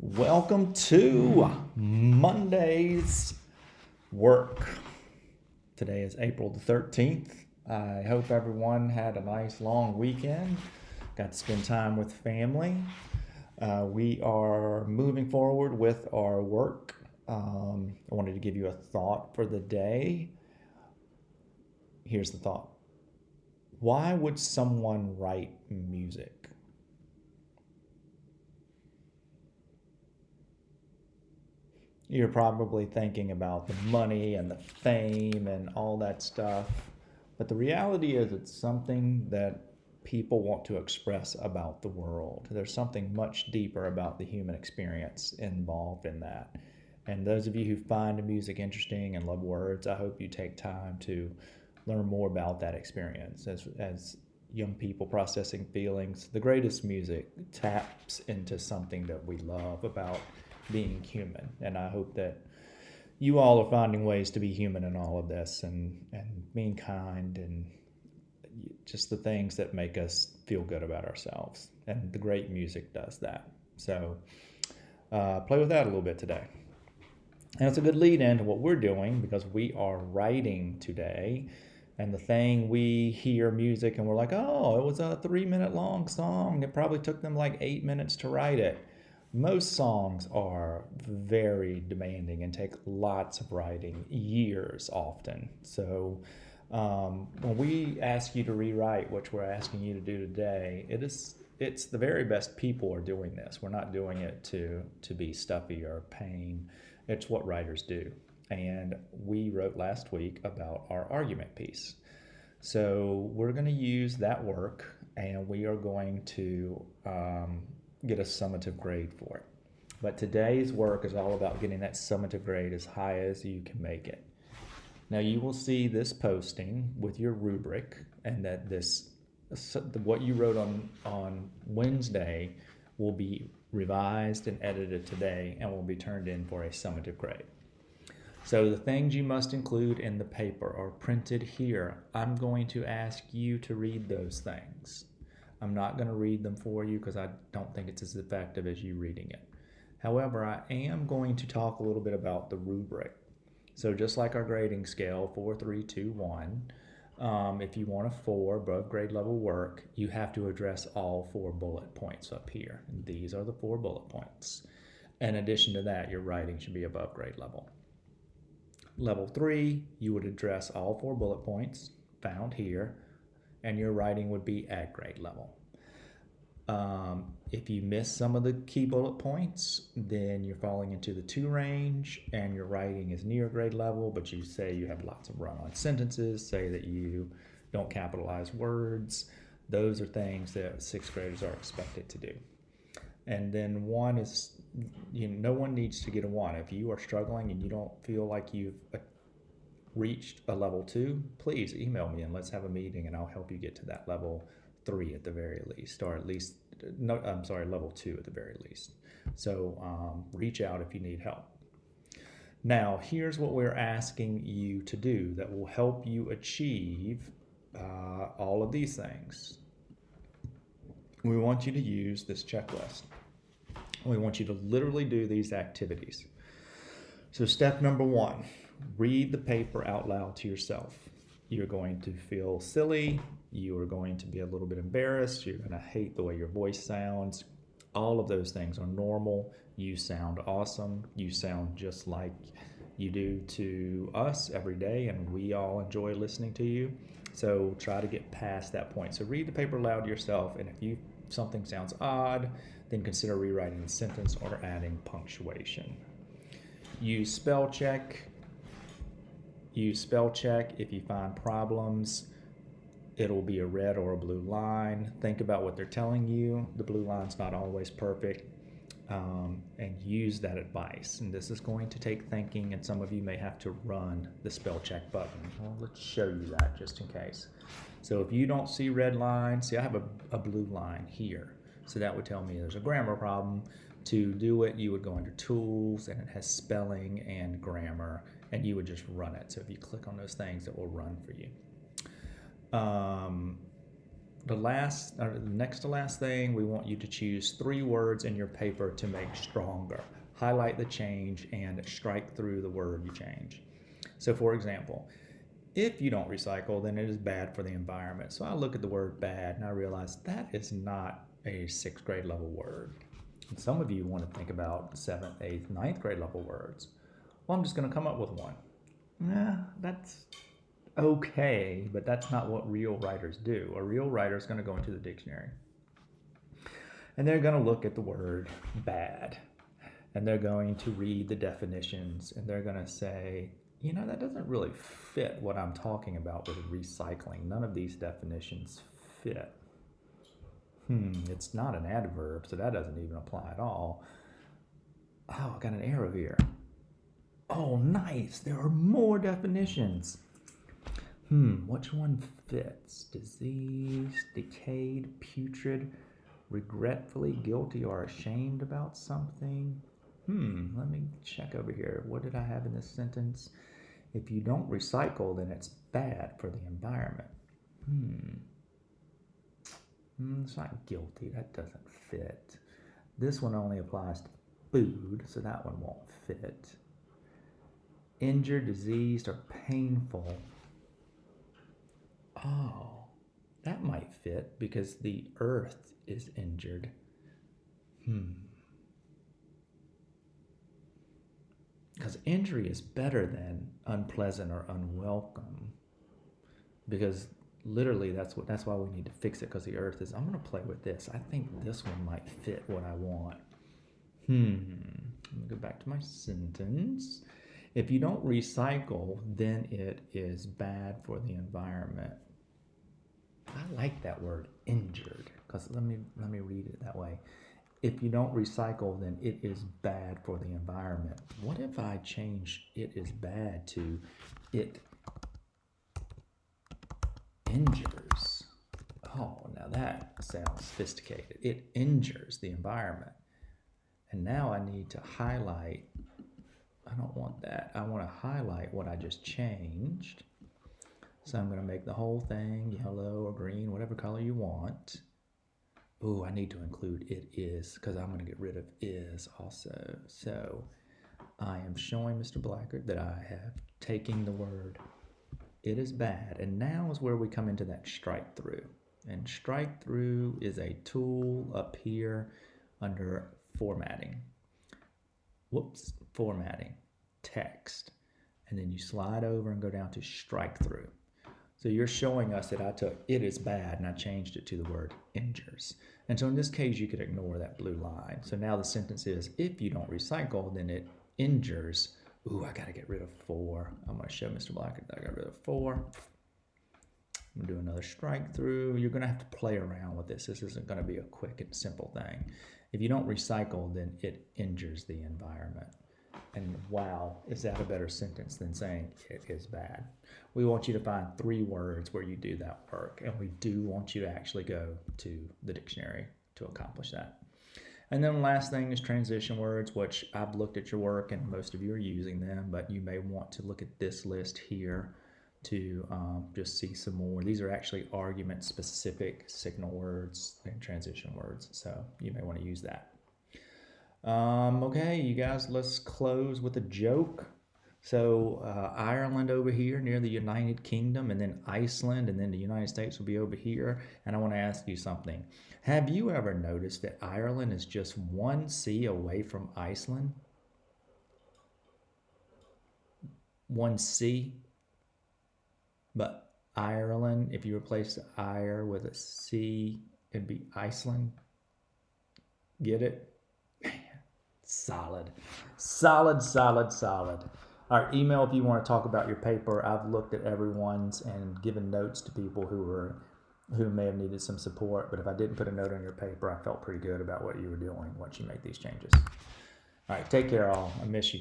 Welcome to Monday's work. Today is April the 13th. I hope everyone had a nice long weekend, got to spend time with family. We are moving forward with our work. I wanted to give you a thought for the day. Here's the thought. Why would someone write music? You're probably thinking about the money and the fame and all that stuff. But the reality is, it's something that people want to express about the world. There's something much deeper about the human experience involved in that. And those of you who find music interesting and love words, I hope you take time to learn more about that experience. As young people processing feelings, the greatest music taps into something that we love about being human. And I hope that you all are finding ways to be human in all of this and being kind and just the things that make us feel good about ourselves. And the great music does that. So play with that a little bit today. And it's a good lead in to what we're doing because we are writing today. And the thing we hear music and we're like, oh, it was a 3-minute long song. It probably took them like 8 minutes to write it. Most songs are very demanding and take lots of writing, years often. So when we ask you to rewrite, which we're asking you to do today, it's the very best people are doing this. We're not doing it to be stuffy or pain. It's what writers do. And we wrote last week about our argument piece. So we're going to use that work and we are going to get a summative grade for it. But today's work is all about getting that summative grade as high as you can make it. Now you will see this posting with your rubric, and that what you wrote on Wednesday will be revised and edited today and will be turned in for a summative grade. So the things you must include in the paper are printed here. I'm going to ask you to read those things. I'm not going to read them for you because I don't think it's as effective as you reading it. However, I am going to talk a little bit about the rubric. So just like our grading scale, 4, 3, 2, 1, if you want a 4 above grade level work, you have to address all 4 bullet points up here. And these are the 4 bullet points. In addition to that, your writing should be above grade level. Level 3, you would address all 4 bullet points found here, and your writing would be at grade level. If you miss some of the key bullet points, then you're falling into the 2 range and your writing is near grade level, but you say you have lots of run-on sentences, say that you don't capitalize words. Those are things that 6th graders are expected to do. And then 1 is, no one needs to get a 1. If you are struggling and you don't feel like you've reached a level 2, please email me and let's have a meeting and I'll help you get to that level 3 at the very least, or at least, level 2 at the very least. So reach out if you need help. Now, here's what we're asking you to do that will help you achieve all of these things. We want you to use this checklist. We want you to literally do these activities. So step number 1, read the paper out loud to yourself. You're going to feel silly. You are going to be a little bit embarrassed. You're going to hate the way your voice sounds. All of those things are normal. You sound awesome. You sound just like you do to us every day, and we all enjoy listening to you. So try to get past that point. So read the paper aloud to yourself, and if something sounds odd, then consider rewriting the sentence or adding punctuation. Use spell check. If you find problems. It'll be a red or a blue line. Think about what they're telling you. The blue line's not always perfect. And use that advice. And this is going to take thinking, and some of you may have to run the spell check button. Well, let's show you that just in case. So if you don't see red lines, see I have a blue line here. So that would tell me there's a grammar problem. To do it, you would go under Tools, and it has spelling and grammar, and you would just run it. So if you click on those things, it will run for you. The next to last thing, we want you to choose 3 words in your paper to make stronger. Highlight the change and strike through the word you change. So for example, if you don't recycle, then it is bad for the environment. So I look at the word bad and I realize that is not a 6th grade level word. And some of you want to think about 7th, 8th, 9th grade level words. Well, I'm just going to come up with one. That's okay, but that's not what real writers do. A real writer is going to go into the dictionary and they're going to look at the word bad and they're going to read the definitions and they're going to say, that doesn't really fit what I'm talking about with recycling. None of these definitions fit. It's not an adverb, so that doesn't even apply at all. Oh, I got an arrow here. Oh, nice. There are more definitions. Which one fits? Disease, decayed, putrid, regretfully guilty or ashamed about something. Let me check over here. What did I have in this sentence? If you don't recycle, then it's bad for the environment. It's not guilty. That doesn't fit. This one only applies to food, so that one won't fit. Injured, diseased, or painful. Oh, that might fit because the earth is injured. Because injury is better than unpleasant or unwelcome. Because literally that's why we need to fix it, because the earth is, I'm going to play with this. I think this one might fit what I want. Let me go back to my sentence. If you don't recycle, then it is bad for the environment. I like that word, injured, because let me read it that way. If you don't recycle, then it is bad for the environment. What if I change it is bad to it injures? Oh, now that sounds sophisticated. It injures the environment. And now I need to highlight. I don't want that. I want to highlight what I just changed. So I'm going to make the whole thing yellow or green, whatever color you want. Ooh, I need to include it is, because I'm going to get rid of is also. So I am showing Mr. Blackard that I have taken the word it is bad. And now is where we come into that strike through. And strike through is a tool up here under formatting. Formatting, text. And then you slide over and go down to strike through. So you're showing us that I took it is bad and I changed it to the word injures. And so in this case, you could ignore that blue line. So now the sentence is, if you don't recycle, then it injures. Ooh, I got to get rid of 4. I'm going to show Mr. Blackard that I got rid of 4. I'm going to do another strike through. You're going to have to play around with this. This isn't going to be a quick and simple thing. If you don't recycle, then it injures the environment. And wow, is that a better sentence than saying it is bad? We want you to find 3 words where you do that work. And we do want you to actually go to the dictionary to accomplish that. And then the last thing is transition words, which I've looked at your work and most of you are using them, but you may want to look at this list here to just see some more. These are actually argument-specific signal words and transition words, so you may want to use that. Okay, you guys, let's close with a joke. So Ireland over here near the United Kingdom, and then Iceland, and then the United States will be over here. And I want to ask you something. Have you ever noticed that Ireland is just 1 sea away from Iceland? 1 sea? But Ireland, if you replace the ire with a C, it'd be Iceland. Get it? Man, solid. Solid, solid, solid. All right, email if you want to talk about your paper. I've looked at everyone's and given notes to people who may have needed some support. But if I didn't put a note on your paper, I felt pretty good about what you were doing once you make these changes. All right, take care, all. I miss you.